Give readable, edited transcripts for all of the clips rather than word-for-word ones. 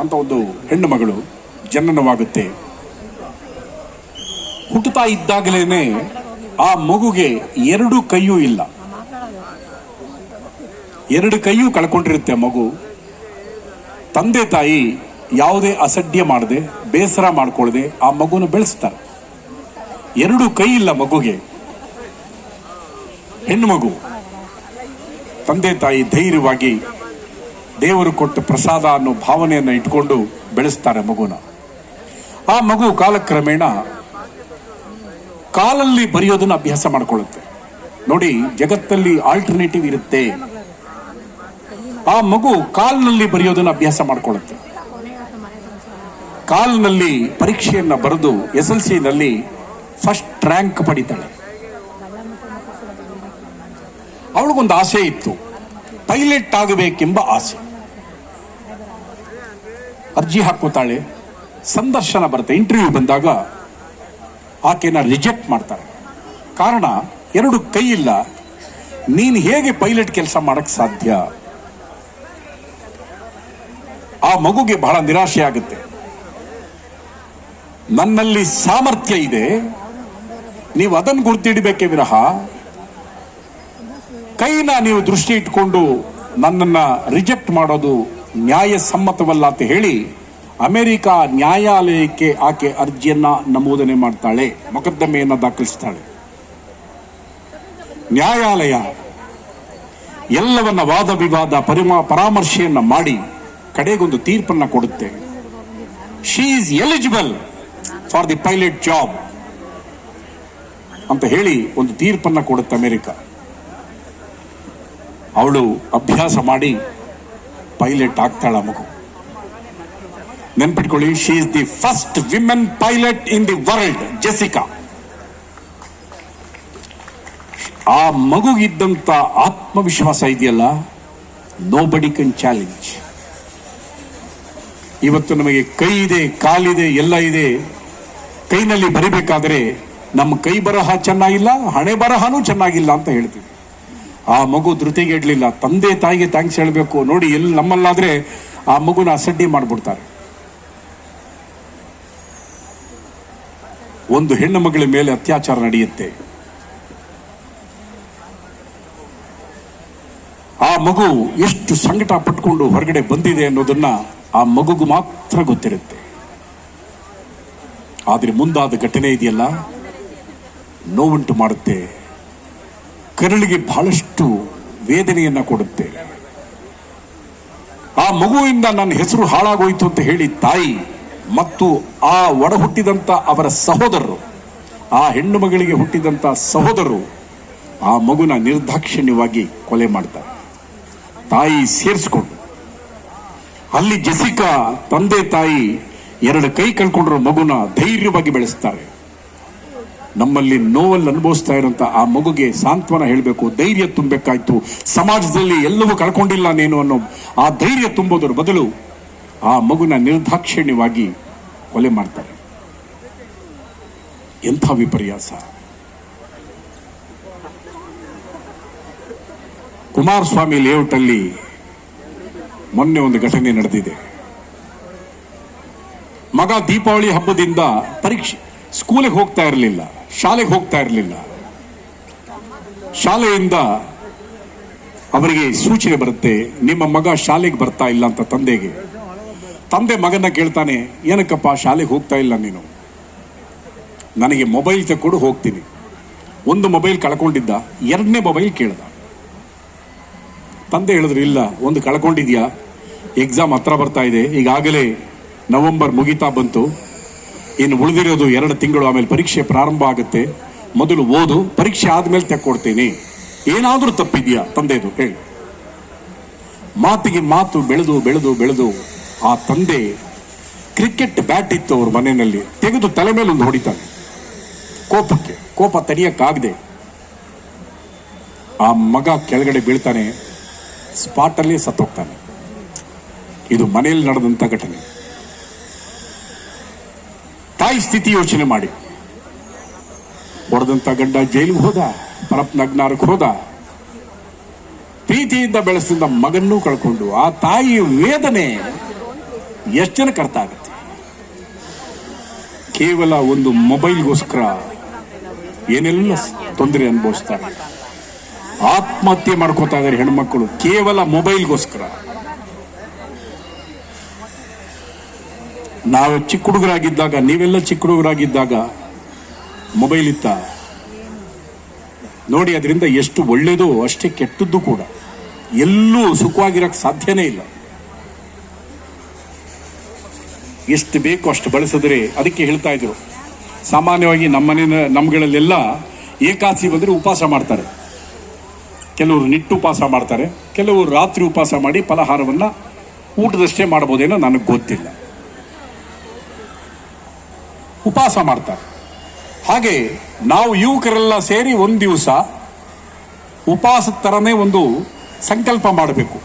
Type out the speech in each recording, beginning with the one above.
ಅಂತ ಒಂದು ಹೆಣ್ಣು ಮಗಳು ಜನನವಾಗುತ್ತೆ. ಹುಟ್ಟುತ್ತಾ ಇದ್ದಾಗಲೇನೆ ಆ ಮಗುಗೆ ಎರಡು ಕೈಯೂ ಇಲ್ಲ, ಎರಡು ಕೈಯೂ ಕಳ್ಕೊಂಡಿರುತ್ತೆ ಮಗು. ತಂದೆ ತಾಯಿ ಯಾವುದೇ ಅಸಡ್ಡೆ ಮಾಡದೆ ಬೇಸರ ಮಾಡ್ಕೊಳ್ಳದೆ ಆ ಮಗುನ ಬೆಳೆಸ್ತಾರೆ. ಎರಡು ಕೈ ಇಲ್ಲ ಮಗುಗೆ, ಹೆಣ್ಣು ಮಗು. ತಂದೆ ತಾಯಿ ಧೈರ್ಯವಾಗಿ ದೇವರು ಕೊಟ್ಟ ಪ್ರಸಾದ ಅನ್ನೋ ಭಾವನೆಯನ್ನು ಇಟ್ಕೊಂಡು ಬೆಳೆಸ್ತಾರೆ ಮಗುನ. ಆ ಮಗು ಕಾಲಕ್ರಮೇಣ ಕಾಲಲ್ಲಿ ಬರೆಯೋದನ್ನ ಅಭ್ಯಾಸ ಮಾಡ್ಕೊಳ್ಳುತ್ತೆ. ನೋಡಿ, ಜಗತ್ತಲ್ಲಿ ಆಲ್ಟರ್ನೇಟಿವ್ ಇರುತ್ತೆ. ಆ ಮಗು ಕಾಲ್ನಲ್ಲಿ ಬರೆಯೋದನ್ನ ಅಭ್ಯಾಸ ಮಾಡ್ಕೊಳ್ಳುತ್ತೆ. ಕಾಲ್ನಲ್ಲಿ ಪರೀಕ್ಷೆಯನ್ನ ಬರೆದು SLC-ನಲ್ಲಿ ಫಸ್ಟ್ ರ್ಯಾಂಕ್ ಪಡಿತಾಳೆ. ಅವಳಿಗೊಂದು ಆಸೆ ಇತ್ತು, ಪೈಲಟ್ ಆಗಬೇಕೆಂಬ ಆಸೆ. ಅರ್ಜಿ ಹಾಕೋತಾಳೆ, ಸಂದರ್ಶನ ಬರುತ್ತೆ. ಇಂಟರ್ವ್ಯೂ ಬಂದಾಗ ಆಕೆನ ರಿಜೆಕ್ಟ್ ಮಾಡ್ತಾರೆ. ಕಾರಣ, ಎರಡು ಕೈ ಇಲ್ಲ, ನೀನು ಹೇಗೆ ಪೈಲಟ್ ಕೆಲಸ ಮಾಡಕ್ ಸಾಧ್ಯ? ಆ ಮಗುಗೆ ಬಹಳ ನಿರಾಶೆ ಆಗುತ್ತೆ. ನನ್ನಲ್ಲಿ ಸಾಮರ್ಥ್ಯ ಇದೆ, ನೀವು ಅದನ್ನು ಗುರ್ತಿಡಬೇಕೇ ವಿರಹ ಕೈನ ನೀವು ದೃಷ್ಟಿ ಇಟ್ಕೊಂಡು ನನ್ನನ್ನ ರಿಜೆಕ್ಟ್ ಮಾಡೋದು ನ್ಯಾಯಸಮ್ಮತವಲ್ಲ ಅಂತ ಹೇಳಿ ಅಮೆರಿಕ ನ್ಯಾಯಾಲಯಕ್ಕೆ ಆಕೆ ಅರ್ಜಿಯನ್ನ ನಮೂದನೆ ಮಾಡ್ತಾಳೆ, ಮೊಕದ್ದಮೆಯನ್ನ ದಾಖಲಿಸ್ತಾಳೆ. ನ್ಯಾಯಾಲಯ ಎಲ್ಲವನ್ನ ವಾದ ವಿವಾದ ಪರಾಮರ್ಶೆಯನ್ನ ಮಾಡಿ ಕಡೆಗೊಂದು ತೀರ್ಪನ್ನ ಕೊಡುತ್ತೆ. She is eligible for the pilot job ಅಂತ ಹೇಳಿ ಒಂದು ತೀರ್ಪನ್ನ ಕೊಡುತ್ತೆ ಅಮೆರಿಕ. ಅವಳು ಅಭ್ಯಾಸ ಮಾಡಿ ಪೈಲಟ್ ಆಗ್ತಾಳ ಮಗು. ನೆನ್ಪಿಟ್ಕೊಳ್ಳಿ, she is the first women pilot in the world, Jessica. ಆ ಮಗುಗಿದ್ದಂತ ಆತ್ಮವಿಶ್ವಾಸ ಇದೆಯಲ್ಲ, ನೋಬಡಿ ಕ್ಯಾನ್ ಚಾಲೆಂಜ್. ಇವತ್ತು ನಮಗೆ ಕೈ ಇದೆ, ಕಾಲಿದೆ, ಎಲ್ಲ ಇದೆ. ಕೈನಲ್ಲಿ ಬರಿಬೇಕಾದ್ರೆ ನಮ್ಮ ಕೈ ಬರಹ ಚೆನ್ನಾಗಿಲ್ಲ, ಹಣೆ ಬರಹನೂ ಚೆನ್ನಾಗಿಲ್ಲ ಅಂತ ಹೇಳ್ತೀವಿ. ಆ ಮಗು ಧೃತಿಗೆಡ್ಲಿಲ್ಲ. ತಂದೆ ತಾಯಿಗೆ ಥ್ಯಾಂಕ್ಸ್ ಹೇಳಬೇಕು. ನೋಡಿ, ಎಲ್ಲಿ ನಮ್ಮಲ್ಲಾದ್ರೆ ಆ ಮಗುನ ಅಸಡ್ಡೆ ಮಾಡ್ಬಿಡ್ತಾರೆ. ಒಂದು ಹೆಣ್ಣು ಮಗಳ ಮೇಲೆ ಅತ್ಯಾಚಾರ ನಡೆಯುತ್ತೆ. ಆ ಮಗು ಎಷ್ಟು ಸಂಕಟ ಪಟ್ಕೊಂಡು ಹೊರಗಡೆ ಬಂದಿದೆ ಅನ್ನೋದನ್ನ ಆ ಮಗುಗೂ ಮಾತ್ರ ಗೊತ್ತಿರುತ್ತೆ. ಆದ್ರೆ ಮುಂದಾದ ಘಟನೆ ಇದೆಯಲ್ಲ, ನೋವುಂಟು ಮಾಡುತ್ತೆ, ಕರಳಿಗೆ ಬಹಳಷ್ಟು ವೇದನೆಯನ್ನ ಕೊಡುತ್ತೆ. ಆ ಮಗುವಿಂದ ನನ್ನ ಹೆಸರು ಹಾಳಾಗೋಯ್ತು ಅಂತ ಹೇಳಿ ತಾಯಿ ಮತ್ತು ಆ ಒಡ ಹುಟ್ಟಿದಂತ ಅವರ ಸಹೋದರರು, ಆ ಹೆಣ್ಣು ಮಗಳಿಗೆ ಹುಟ್ಟಿದಂತ ಸಹೋದರರು ಆ ಮಗುನ ನಿರ್ದಾಕ್ಷಿಣ್ಯವಾಗಿ ಕೊಲೆ ಮಾಡ್ತಾರೆ, ತಾಯಿ ಸೇರಿಸ್ಕೊಂಡು. ಅಲ್ಲಿ ಜೆಸಿಕಾ ತಂದೆ ತಾಯಿ ಎರಡು ಕೈ ಕಳ್ಕೊಂಡ್ರ ಮಗುನ ಧೈರ್ಯವಾಗಿ ಬೆಳೆಸ್ತಾರೆ. ನಮ್ಮಲ್ಲಿ ನೋವಲ್ಲಿ ಅನುಭವಿಸ್ತಾ ಇರೋಂಥ ಆ ಮಗುಗೆ ಸಾಂತ್ವನ ಹೇಳಬೇಕು, ಧೈರ್ಯ ತುಂಬಬೇಕಾಯ್ತು. ಸಮಾಜದಲ್ಲಿ ಎಲ್ಲವೂ ಕಳ್ಕೊಂಡಿಲ್ಲ ನೀನು ಅನ್ನೋ ಆ ಧೈರ್ಯ ತುಂಬೋದ್ರ ಬದಲು ಆ ಮಗುನ ನಿರ್ದಾಕ್ಷಿಣ್ಯವಾಗಿ ಕೊಲೆ ಮಾಡ್ತಾರೆ. ಎಂಥ ವಿಪರ್ಯಾಸ! ಕುಮಾರಸ್ವಾಮಿ ಲೇಔಟ್ ಅಲ್ಲಿ ಮೊನ್ನೆ ಒಂದು ಘಟನೆ ನಡೆದಿದೆ. ಮಗ ದೀಪಾವಳಿ ಹಬ್ಬದಿಂದ ಪರೀಕ್ಷೆ, ಸ್ಕೂಲಿಗೆ ಹೋಗ್ತಾ ಇರಲಿಲ್ಲ, ಶಾಲೆಗೆ ಹೋಗ್ತಾ ಇರಲಿಲ್ಲ. ಶಾಲೆಯಿಂದ ಅವರಿಗೆ ಸೂಚನೆ ಬರುತ್ತೆ, ನಿಮ್ಮ ಮಗ ಶಾಲೆಗೆ ಬರ್ತಾ ಇಲ್ಲ ಅಂತ ತಂದೆಗೆ. ತಂದೆ ಮಗನ ಕೇಳ್ತಾನೆ, ಏನಕ್ಕಪ್ಪ ಶಾಲೆಗೆ ಹೋಗ್ತಾ ಇಲ್ಲ ನೀನು? ನನಗೆ ಮೊಬೈಲ್ ತಕ್ಕೊಡು, ಹೋಗ್ತೀನಿ. ಒಂದು ಮೊಬೈಲ್ ಕಳ್ಕೊಂಡಿದ್ದ, ಎರಡನೇ ಮೊಬೈಲ್ ಕೇಳ್ದ. ತಂದೆ ಹೇಳಿದ್ರು, ಇಲ್ಲ, ಒಂದು ಕಳ್ಕೊಂಡಿದ್ಯಾ, ಎಕ್ಸಾಮ್ ಹತ್ರ ಬರ್ತಾ ಇದೆ, ಈಗಾಗಲೇ ನವೆಂಬರ್ ಮುಗಿತಾ ಬಂತು, ಇನ್ನು ಉಳಿದಿರೋದು 2 ತಿಂಗಳು, ಆಮೇಲೆ ಪರೀಕ್ಷೆ ಪ್ರಾರಂಭ ಆಗುತ್ತೆ, ಮೊದಲು ಓದು, ಪರೀಕ್ಷೆ ಆದ್ಮೇಲೆ ತೆಕ್ಕೊಡ್ತೀನಿ. ಏನಾದ್ರೂ ತಪ್ಪಿದ್ಯಾ ತಂದೆದು ಹೇಳಿ. ಮಾತಿಗೆ ಮಾತು ಬೆಳೆದು ಬೆಳೆದು ಬೆಳೆದು ಆ ತಂದೆ ಕ್ರಿಕೆಟ್ ಬ್ಯಾಟ್ ಇತ್ತು ಅವ್ರ ಮನೆಯಲ್ಲಿ, ತೆಗೆದು ತಲೆ ಮೇಲೆ ಒಂದು ಹೊಡಿತಾನೆ. ಕೋಪಕ್ಕೆ ಕೋಪ ತಡೆಯಕ್ಕಾಗದೆ ಆ ಮಗ ಕೆಳಗಡೆ ಬೀಳ್ತಾನೆ, ಸ್ಪಾಟಲ್ಲಿ ಸತ್ತೋಗ್ತಾನೆ. ಇದು ಮನೆಯಲ್ಲಿ ನಡೆದಂತ ಘಟನೆ. ತಾಯಿ ಸ್ಥಿತಿ ಯೋಚನೆ ಮಾಡಿ. ಹೊಡೆದಂತ ಗಂಡ ಜೈಲಿಗೆ ಹೋದ, ಪರಪ್ನಗ್ನಾರಕ್ಕೆ ಹೋದ, ಪ್ರೀತಿಯಿಂದ ಬೆಳೆಸಿದ ಮಗನ್ನೂ ಕಳ್ಕೊಂಡು ಆ ತಾಯಿ ವೇದನೆ ಎಷ್ಟು ಜನಕ್ಕೆ ಅರ್ಥ ಆಗುತ್ತೆ? ಕೇವಲ ಒಂದು ಮೊಬೈಲ್ಗೋಸ್ಕರ ಏನೆಲ್ಲ ತೊಂದರೆ ಅನುಭವಿಸ್ತಾರೆ. ಆತ್ಮಹತ್ಯೆ ಮಾಡ್ಕೋತಾ ಇದ್ದಾರೆ ಹೆಣ್ಮಕ್ಕಳು ಕೇವಲ ಮೊಬೈಲ್ಗೋಸ್ಕರ. ನಾವು ಚಿಕ್ಕ ಹುಡುಗರಾಗಿದ್ದಾಗ, ನೀವೆಲ್ಲ ಚಿಕ್ಕ ಹುಡುಗರಾಗಿದ್ದಾಗ ಮೊಬೈಲ್ ಇತ್ತ ನೋಡಿ. ಅದರಿಂದ ಎಷ್ಟು ಒಳ್ಳೇದು ಅಷ್ಟೇ ಕೆಟ್ಟದ್ದು ಕೂಡ. ಎಲ್ಲೂ ಸುಖವಾಗಿರಕ್ಕೆ ಸಾಧ್ಯನೇ ಇಲ್ಲ. ಎಷ್ಟು ಬೇಕು ಅಷ್ಟು ಬಳಸಿದ್ರೆ, ಅದಕ್ಕೆ ಹೇಳ್ತಾ ಇದ್ರು ಸಾಮಾನ್ಯವಾಗಿ ನಮ್ಮಗಳಲ್ಲೆಲ್ಲ ಏಕಾದಶಿ ಬಂದರೆ ಉಪವಾಸ ಮಾಡ್ತಾರೆ. ಕೆಲವರು ನಿಟ್ಟು ಉಪವಾಸ ಮಾಡ್ತಾರೆ, ಕೆಲವರು ರಾತ್ರಿ ಉಪವಾಸ ಮಾಡಿ ಫಲಹಾರವನ್ನು ಊಟದಷ್ಟೇ ಮಾಡ್ಬೋದೇನೋ ನನಗೆ ಗೊತ್ತಿಲ್ಲ, ಉಪವಾಸ ಮಾಡ್ತಾರೆ. ಹಾಗೆ ನಾವು ಯುವಕರೆಲ್ಲ ಸೇರಿ ಒಂದು ದಿವಸ ಉಪವಾಸದ ಥರನೇ ಒಂದು ಸಂಕಲ್ಪ ಮಾಡಬೇಕು.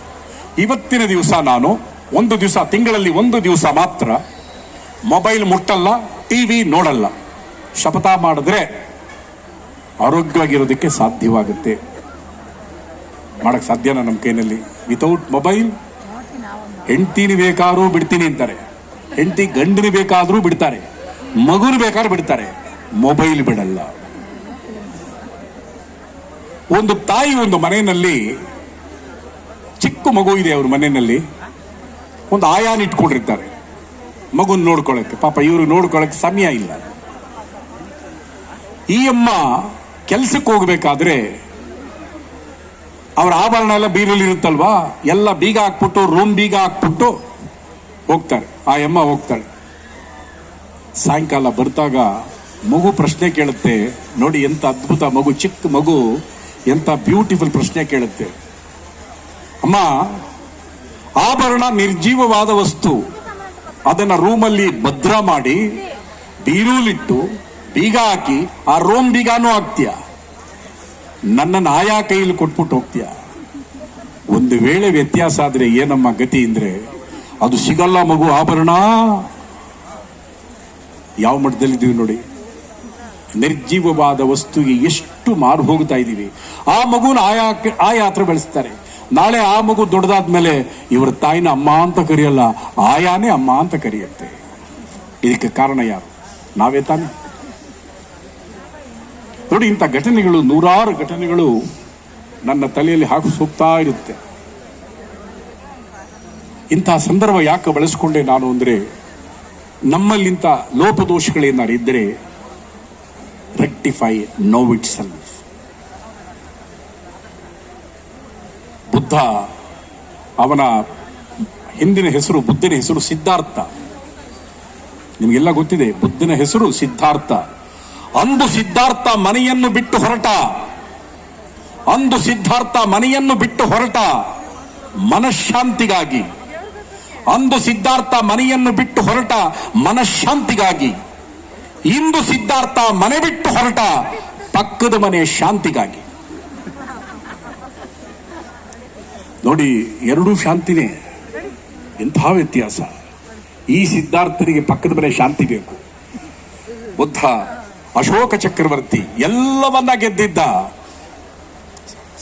ಇವತ್ತಿನ ದಿವಸ ನಾನು ಒಂದು ದಿವಸ, ತಿಂಗಳಲ್ಲಿ ಒಂದು ದಿವಸ ಮಾತ್ರ ಮೊಬೈಲ್ ಮುಟ್ಟಲ್ಲ, ಟಿವಿ ನೋಡಲ್ಲ. ಶಪಥ ಮಾಡಿದ್ರೆ ಆರೋಗ್ಯವಾಗಿರೋದಕ್ಕೆ ಸಾಧ್ಯವಾಗುತ್ತೆ. ಮಾಡಕ್ಕೆ ಸಾಧ್ಯನಾ ನಮ್ಮ ಕೈನಲ್ಲಿ? ವಿತೌಟ್ ಮೊಬೈಲ್ ಹೆಂಡ್ತಿನ ಬೇಕಾದ್ರೂ ಬಿಡ್ತೀನಿ ಅಂತಾರೆ, ಹೆಂಡ್ತಿ ಗಂಡನ ಬೇಕಾದ್ರೂ ಬಿಡ್ತಾರೆ, ಮಗುನ ಬೇಕಾದ್ರೂ ಬಿಡ್ತಾರೆ, ಮೊಬೈಲ್ ಬಿಡಲ್ಲ. ಒಂದು ತಾಯಿ ಒಂದು ಮನೆಯಲ್ಲಿ ಚಿಕ್ಕ ಮಗು ಇದೆ, ಅವ್ರ ಮನೆಯಲ್ಲಿ ಒಂದು ಆಯಾನ ಇಟ್ಕೊಂಡಿರ್ತಾರೆ ಮಗುನ ನೋಡ್ಕೊಳ್ಳಕ್ಕೆ. ಪಾಪ ಇವರು ನೋಡ್ಕೊಳ್ಳಕ್ಕೆ ಸಮಯ ಇಲ್ಲ. ಈ ಅಮ್ಮ ಕೆಲ್ಸಕ್ಕೆ ಹೋಗ್ಬೇಕಾದ್ರೆ ಅವ್ರ ಆಭರಣ ಎಲ್ಲ ಬೀರಲ್ಲಿ ಇರುತ್ತಲ್ವಾ, ಎಲ್ಲ ಬೀಗ ಹಾಕ್ಬಿಟ್ಟು, ರೂಮ್ ಬೀಗ ಹಾಕ್ಬಿಟ್ಟು ಹೋಗ್ತಾರೆ. ಆ ಅಮ್ಮ ಹೋಗ್ತಾಳೆ. ಸಾಯಂಕಾಲ ಬರ್ತಾಗ ಮಗು ಪ್ರಶ್ನೆ ಕೇಳುತ್ತೆ. ನೋಡಿ ಎಂತ ಅದ್ಭುತ ಮಗು, ಚಿಕ್ಕ ಮಗು ಎಂತ ಬ್ಯೂಟಿಫುಲ್ ಪ್ರಶ್ನೆ ಕೇಳುತ್ತೆ. ಅಮ್ಮ, ಆಭರಣ ನಿರ್ಜೀವವಾದ ವಸ್ತು, ಅದನ್ನ ರೂಮಲ್ಲಿ ಭದ್ರ ಮಾಡಿ ಬೀರೂಲಿಟ್ಟು ಬೀಗ ಹಾಕಿ ಆ ರೂಮ್ ಬೀಗಾನೂ ಹಾಕ್ತೀಯ, ನನ್ನನ್ನು ಆಯಾ ಕೈಯಲ್ಲಿ ಕೊಟ್ಬಿಟ್ಟು ಹೋಗ್ತೀಯ. ಒಂದು ವೇಳೆ ವ್ಯತ್ಯಾಸ ಆದ್ರೆ ಏನಮ್ಮ ಗತಿ ಅಂದ್ರೆ ಅದು ಸಿಗಲ್ಲ ಮಗು ಆಭರಣ. ಯಾವ ಮಟ್ಟದಲ್ಲಿದ್ದೀವಿ ನೋಡಿ. ನಿರ್ಜೀವವಾದ ವಸ್ತುಗೆ ಎಷ್ಟು ಮಾರು ಹೋಗ್ತಾ ಇದ್ದೀವಿ. ಆ ಮಗುನ ಆಯಾ ಹತ್ರ ಬೆಳೆಸ್ತಾರೆ. ನಾಳೆ ಆ ಮಗು ದೊಡ್ಡದಾದ್ಮೇಲೆ ಇವರ ತಾಯಿನ ಅಮ್ಮ ಅಂತ ಕರೆಯಲ್ಲ, ಆಯಾನೇ ಅಮ್ಮ ಅಂತ ಕರೆಯುತ್ತೆ. ಇದಕ್ಕೆ ಕಾರಣ ಯಾರು? ನಾವೇ ತಾನೆ. ನೋಡಿ, ಇಂಥ ಘಟನೆಗಳು, ನೂರಾರು ಘಟನೆಗಳು ನನ್ನ ತಲೆಯಲ್ಲಿ ಹೋಗ್ತಾ ಇರುತ್ತೆ. ಇಂತಹ ಸಂದರ್ಭ ಯಾಕೆ ಬಳಸ್ಕೊಂಡೆ ನಾನು ಅಂದ್ರೆ, ನಮ್ಮಲ್ಲಿಂತ ಲೋಪದೋಷಗಳೇನಾರು ಇದ್ದರೆ rectify no itself. Buddha, ಅವನ ಹಿಂದಿನ ಹೆಸರು, ಬುದ್ಧನ ಹೆಸರು ಸಿದ್ಧಾರ್ಥ. ನಿಮಗೆಲ್ಲ ಗೊತ್ತಿದೆ, ಬುದ್ಧನ ಹೆಸರು ಸಿದ್ಧಾರ್ಥ. ಅಂದು ಸಿದ್ಧಾರ್ಥ ಮನೆಯನ್ನು ಬಿಟ್ಟು ಹೊರಟ, ಅಂದು ಸಿದ್ಧಾರ್ಥ ಮನೆಯನ್ನು ಬಿಟ್ಟು ಹೊರಟ ಮನಃಶಾಂತಿಗಾಗಿ, ಅಂದು ಸಿದ್ಧಾರ್ಥ ಮನೆಯನ್ನು ಬಿಟ್ಟು ಹೊರಟ ಮನಃಶಾಂತಿಗಾಗಿ, ಇಂದು ಸಿದ್ಧಾರ್ಥ ಮನೆ ಬಿಟ್ಟು ಹೊರಟ ಪಕ್ಕದ ಮನೆ ಶಾಂತಿಗಾಗಿ. ನೋಡಿ, ಎರಡೂ ಶಾಂತಿನೇ. ಎಂಥ ವ್ಯತ್ಯಾಸ. ಈ ಸಿದ್ಧಾರ್ಥನಿಗೆ ಪಕ್ಕದ ಮನೆ ಶಾಂತಿ ಬೇಕು. ಬುದ್ಧ ಅಶೋಕ ಚಕ್ರವರ್ತಿ ಎಲ್ಲವನ್ನ ಗೆದ್ದಿದ್ದ,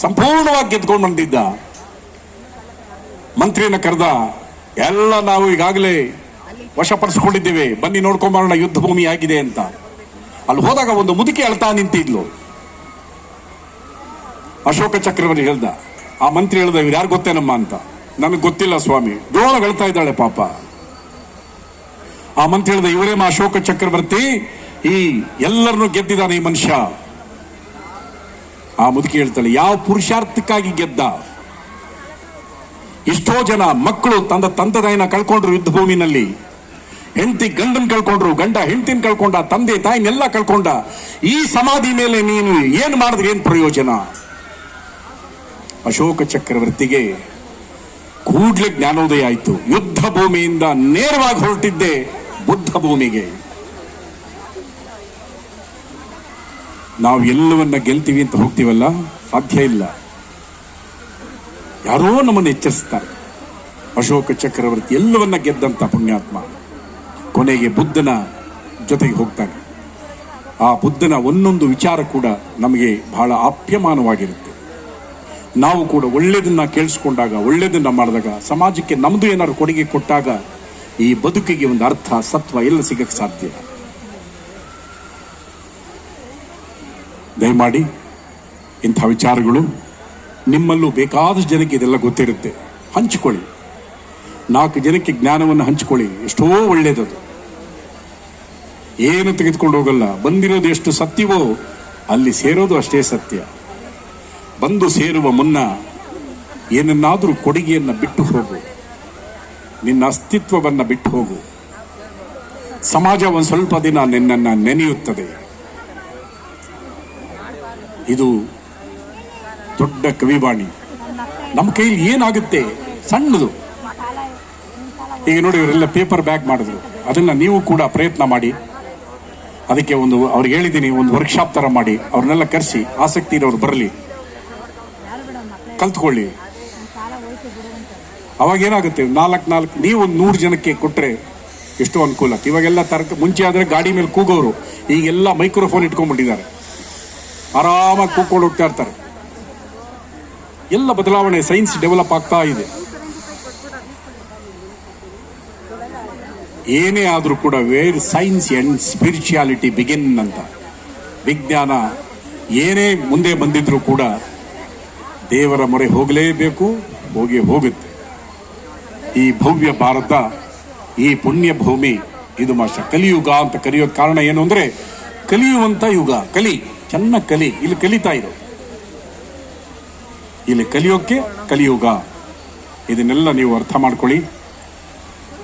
ಸಂಪೂರ್ಣವಾಗಿ ಗೆದ್ಕೊಂಡು ಬಂದಿದ್ದ. ಮಂತ್ರಿಯನ್ನ ಕರೆದ, ಎಲ್ಲ ನಾವು ಈಗಾಗಲೇ ವಶಪಡಿಸಿಕೊಂಡಿದ್ದೇವೆ, ಬನ್ನಿ ನೋಡ್ಕೊಂಬರೋಣ ಯುದ್ಧ ಭೂಮಿ ಆಗಿದೆ ಅಂತ. ಅಲ್ಲಿ ಹೋದಾಗ ಒಂದು ಮುದುಕಿ ಅಳ್ತಾ ನಿಂತಿದ್ಲು. ಅಶೋಕ ಚಕ್ರವರ್ತಿ ಹೇಳ್ದ, ಆ ಮಂತ್ರಿ ಹೇಳ್ದ, ಇವ್ರು ಯಾರು ಗೊತ್ತೇನಮ್ಮ ಅಂತ. ನನಗೆ ಗೊತ್ತಿಲ್ಲ ಸ್ವಾಮಿ. ಜೋರಾಗಿ ಹೇಳ್ತಾ ಇದ್ದಾಳೆ ಪಾಪ. ಆ ಮಂತ್ರಿ ಹೇಳ್ದ, ಇವರೇಮ ಅಶೋಕ ಚಕ್ರವರ್ತಿ, ಈ ಎಲ್ಲರನ್ನು ಗೆದ್ದಿದ್ದಾನೆ ಈ ಮನುಷ್ಯ. ಆ ಮುದುಕಿ ಹೇಳ್ತಾಳೆ, ಯಾವ ಪುರುಷಾರ್ಥಕ್ಕಾಗಿ ಗೆದ್ದ? ಎಷ್ಟೋ ಜನ ಮಕ್ಕಳು ತಂದೆ ತಾಯಿನ ಕಳ್ಕೊಂಡ್ರು ಯುದ್ಧ ಭೂಮಿನಲ್ಲಿ, ಹೆಂಡತಿ ಗಂಡನ್ ಕಳ್ಕೊಂಡ್ರು, ಗಂಡ ಹೆಂಡತಿನ ಕಳ್ಕೊಂಡ, ತಂದೆ ತಾಯಿನೆಲ್ಲ ಕಳ್ಕೊಂಡ. ಈ ಸಮಾಧಿ ಮೇಲೆ ನೀನು ಏನ್ ಮಾಡಿದ್ರೆ ಏನ್ ಪ್ರಯೋಜನ? ಅಶೋಕ ಚಕ್ರವರ್ತಿಗೆ ಕೂಡ್ಲೆ ಜ್ಞಾನೋದಯ ಆಯಿತು. ಯುದ್ಧ ಭೂಮಿಯಿಂದ ನೇರವಾಗಿ ಹೊರಟಿದ್ದೆ ಬುದ್ಧ ಭೂಮಿಗೆ. ನಾವು ಎಲ್ಲವನ್ನ ಗೆಲ್ತೀವಿ ಅಂತ ಹೋಗ್ತೀವಲ್ಲ, ಸಾಧ್ಯ ಇಲ್ಲ. ಯಾರೋ ನಮ್ಮನ್ನು ಎಚ್ಚರಿಸ್ತಾರೆ. ಅಶೋಕ ಚಕ್ರವರ್ತಿ ಎಲ್ಲವನ್ನ ಗೆದ್ದಂತ ಪುಣ್ಯಾತ್ಮ ಕೊನೆಗೆ ಬುದ್ಧನ ಜೊತೆಗೆ ಹೋಗ್ತಾನೆ. ಆ ಬುದ್ಧನ ಒಂದೊಂದು ವಿಚಾರ ಕೂಡ ನಮಗೆ ಬಹಳ ಆಪ್ಯಮಾನವಾಗಿರುತ್ತೆ. ನಾವು ಕೂಡ ಒಳ್ಳೆಯದನ್ನ ಕೇಳಿಸ್ಕೊಂಡಾಗ, ಒಳ್ಳೆಯದನ್ನ ಮಾಡಿದಾಗ, ಸಮಾಜಕ್ಕೆ ನಮ್ದು ಏನಾದ್ರು ಕೊಡುಗೆ ಕೊಟ್ಟಾಗ ಈ ಬದುಕಿಗೆ ಒಂದು ಅರ್ಥ ಸತ್ವ ಎಲ್ಲ ಸಿಗಕ್ಕೆ ಸಾಧ್ಯ. ದಯಮಾಡಿ ಇಂಥ ವಿಚಾರಗಳು ನಿಮ್ಮಲ್ಲೂ ಬೇಕಾದಷ್ಟು ಜನಕ್ಕೆ ಇದೆಲ್ಲ ಗೊತ್ತಿರುತ್ತೆ, ಹಂಚಿಕೊಳ್ಳಿ. 4 ಜನಕ್ಕೆ ಜ್ಞಾನವನ್ನು ಹಂಚಿಕೊಳ್ಳಿ, ಎಷ್ಟೋ ಒಳ್ಳೆಯದದು. ಏನು ತೆಗೆದುಕೊಂಡು ಹೋಗಲ್ಲ. ಬಂದಿರೋದು ಎಷ್ಟು ಸತ್ಯವೋ ಅಲ್ಲಿ ಸೇರೋದು ಅಷ್ಟೇ ಸತ್ಯ. ಬಂದು ಸೇರುವ ಮುನ್ನ ಏನನ್ನಾದರೂ ಕೊಡುಗೆಯನ್ನು ಬಿಟ್ಟು ಹೋಗು, ನಿನ್ನ ಅಸ್ತಿತ್ವವನ್ನು ಬಿಟ್ಟು ಹೋಗು. ಸಮಾಜ ಒಂದು ಸ್ವಲ್ಪ ದಿನ ನಿನ್ನನ್ನು ನೆನೆಯುತ್ತದೆ. ಇದು ದೊಡ್ಡ ಕವಿವಾಣಿ. ನಮ್ಮ ಕೈಲಿ ಏನಾಗುತ್ತೆ ಸಣ್ಣದು. ಈಗ ನೋಡಿ, ಇವರೆಲ್ಲ ಪೇಪರ್ ಬ್ಯಾಗ್ ಮಾಡಿದ್ರು, ಅದನ್ನ ನೀವು ಕೂಡ ಪ್ರಯತ್ನ ಮಾಡಿ. ಅದಕ್ಕೆ ಅವ್ರಿಗೆ ಹೇಳಿದ್ದೀನಿ, ಒಂದು ವರ್ಕ್ಶಾಪ್ ತರ ಮಾಡಿ, ಅವ್ರನ್ನೆಲ್ಲ ಕರೆಸಿ, ಆಸಕ್ತಿ ಇರೋರು ಬರಲಿ, ಕಲ್ತ್ಕೊಳ್ಳಿ. ಅವಾಗ ಏನಾಗುತ್ತೆ, 4 ನೀವು ಒಂದು 100 ಜನಕ್ಕೆ ಕೊಟ್ಟರೆ ಎಷ್ಟು ಅನುಕೂಲ. ಇವಾಗೆಲ್ಲ ಮುಂಚೆ ಆದರೆ ಗಾಡಿ ಮೇಲೆ ಕೂಗೋರು, ಈಗೆಲ್ಲ ಮೈಕ್ರೋಫೋನ್ ಇಟ್ಕೊಂಡ್ಬಿಟ್ಟಿದ್ದಾರೆ, ಆರಾಮಾಗಿ ಕೂತ್ಕೊಂಡು ಹೋಗ್ತಾ ಇರ್ತಾರೆ. ಎಲ್ಲ ಬದಲಾವಣೆ, ಸೈನ್ಸ್ ಡೆವಲಪ್ ಆಗ್ತಾ ಇದೆ. ಏನೇ ಆದರೂ ಕೂಡ where science and spirituality begin ಅಂತ. ವಿಜ್ಞಾನ ಏನೇ ಮುಂದೆ ಬಂದಿದ್ರೂ ಕೂಡ ದೇವರ ಮೊರೆ ಹೋಗಲೇಬೇಕು, ಹೋಗುತ್ತೆ. ಈ ಭವ್ಯ ಭಾರತ, ಈ ಪುಣ್ಯ ಭೂಮಿ, ಇದು ಕಲಿಯುಗ ಅಂತ ಕರೆಯೋಕೆ ಕಾರಣ ಏನು ಅಂದ್ರೆ, ಕಲಿಯುವಂತ ಯುಗ. ಚೆನ್ನಾಗಿ ಕಲಿ. ಇಲ್ಲಿ ಕಲಿತಾ ಇರೋ, ಇಲ್ಲಿ ಕಲಿಯೋಕೆ ಕಲಿಯುಗ. ಇದನ್ನೆಲ್ಲ ನೀವು ಅರ್ಥ ಮಾಡ್ಕೊಳ್ಳಿ.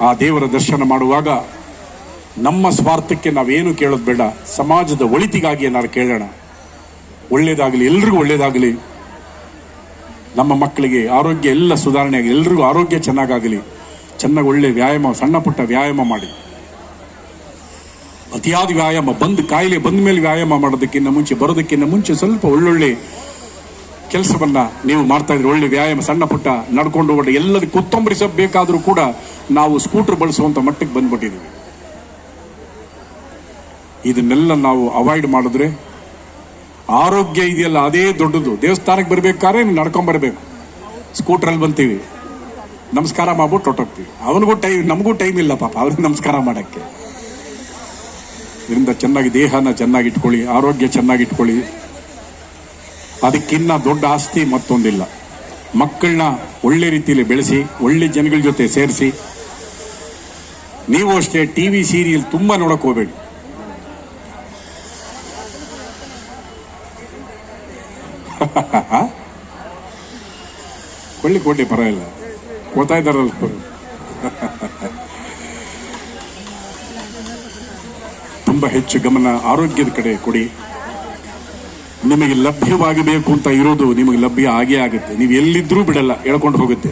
ಆ ದೇವರ ದರ್ಶನ ಮಾಡುವಾಗ ನಮ್ಮ ಸ್ವಾರ್ಥಕ್ಕೆ ನಾವೇನು ಕೇಳೋದು ಬೇಡ, ಸಮಾಜದ ಒಳಿತಿಗಾಗಿ ಏನಾದ್ರು ಕೇಳೋಣ. ಒಳ್ಳೇದಾಗಲಿ, ಎಲ್ರಿಗೂ ಒಳ್ಳೇದಾಗಲಿ. ನಮ್ಮ ಮಕ್ಕಳಿಗೆ ಆರೋಗ್ಯ ಎಲ್ಲ ಸುಧಾರಣೆ ಆಗಲಿ, ಎಲ್ರಿಗೂ ಆರೋಗ್ಯ ಚೆನ್ನಾಗಾಗಲಿ. ಚೆನ್ನಾಗಿ ಒಳ್ಳೆ ವ್ಯಾಯಾಮ, ಸಣ್ಣ ಪುಟ್ಟ ವ್ಯಾಯಾಮ ಮಾಡಿ. ಅತಿಯಾದ ವ್ಯಾಯಾಮ, ಕಾಯಿಲೆ ಬಂದ ಮೇಲೆ ವ್ಯಾಯಾಮ ಮಾಡೋದಕ್ಕಿಂತ ಮುಂಚೆ, ಬರೋದಕ್ಕಿಂತ ಮುಂಚೆ ಸ್ವಲ್ಪ ಒಳ್ಳೊಳ್ಳೆ ಕೆಲಸವನ್ನ ನೀವು ಮಾಡ್ತಾ ಇದ್ರೆ, ಒಳ್ಳೆ ವ್ಯಾಯಾಮ, ಸಣ್ಣ ಪುಟ್ಟ ನಡ್ಕೊಂಡು ಹೋಗಿ ಎಲ್ಲದಕ್ಕೆ ಕೊತ್ತಂಬರಿ ಸೊಪ್ಪು ಬೇಕಾದರೂ ಕೂಡ ನಾವು ಸ್ಕೂಟರ್ ಬಳಸುವಂತ ಮಟ್ಟಕ್ಕೆ ಬಂದ್ಬಿಟ್ಟಿದ್ದೀವಿ. ಇದನ್ನೆಲ್ಲ ನಾವು ಅವಾಯ್ಡ್ ಮಾಡಿದ್ರೆ ಆರೋಗ್ಯ ಇದೆಯಲ್ಲ ಅದೇ ದೊಡ್ಡದು. ದೇವಸ್ಥಾನಕ್ಕೆ ಬರ್ಬೇಕಾದ್ರೆ ನಡ್ಕೊಂಡ್ ಬರ್ಬೇಕು, ಸ್ಕೂಟ್ರಲ್ಲಿ ಬಂತೀವಿ, ನಮಸ್ಕಾರ ಮಾಡ್ಬಿಟ್ಟು ಹೊಟ್ಟೋಗ್ತೀವಿ. ಅವನಿಗೂ ಟೈಮ್, ನಮಗೂ ಟೈಮ್ ಇಲ್ಲ ಪಾಪ ಅವ್ರಿಗೆ ನಮಸ್ಕಾರ ಮಾಡಕ್ಕೆ. ಇದರಿಂದ ಚೆನ್ನಾಗಿ ದೇಹನ ಚೆನ್ನಾಗಿಟ್ಕೊಳ್ಳಿ, ಆರೋಗ್ಯ ಚೆನ್ನಾಗಿಟ್ಕೊಳ್ಳಿ. ಅದಕ್ಕಿನ್ನ ದೊಡ್ಡ ಆಸ್ತಿ ಮತ್ತೊಂದಿಲ್ಲ. ಮಕ್ಕಳನ್ನ ಒಳ್ಳೆ ರೀತಿಯಲ್ಲಿ ಬೆಳೆಸಿ, ಒಳ್ಳೆ ಜನಗಳ ಜೊತೆ ಸೇರಿಸಿ. ನೀವು ಅಷ್ಟೇ ಟಿವಿ ಸೀರಿಯಲ್ ತುಂಬಾ ನೋಡಕ್ ಹೋಗ್ಬೇಡಿ. ಕೊಡ್ಲಿ ಪರವಾಗಿಲ್ಲ, ಕೊಡ್ತಾ ಇದ್ದಾರಲ್ಲ. ತುಂಬಾ ಹೆಚ್ಚು ಗಮನ ಆರೋಗ್ಯದ ಕಡೆ ಕೊಡಿ. ನಿಮಗೆ ಲಭ್ಯವಾಗಬೇಕು ಅಂತ ಇರೋದು ನಿಮಗೆ ಲಭ್ಯ ಆಗೇ ಆಗುತ್ತೆ. ನೀವು ಎಲ್ಲಿದ್ರೂ ಬಿಡಲ್ಲ, ಹೇಳ್ಕೊಂಡು ಹೋಗುತ್ತೆ.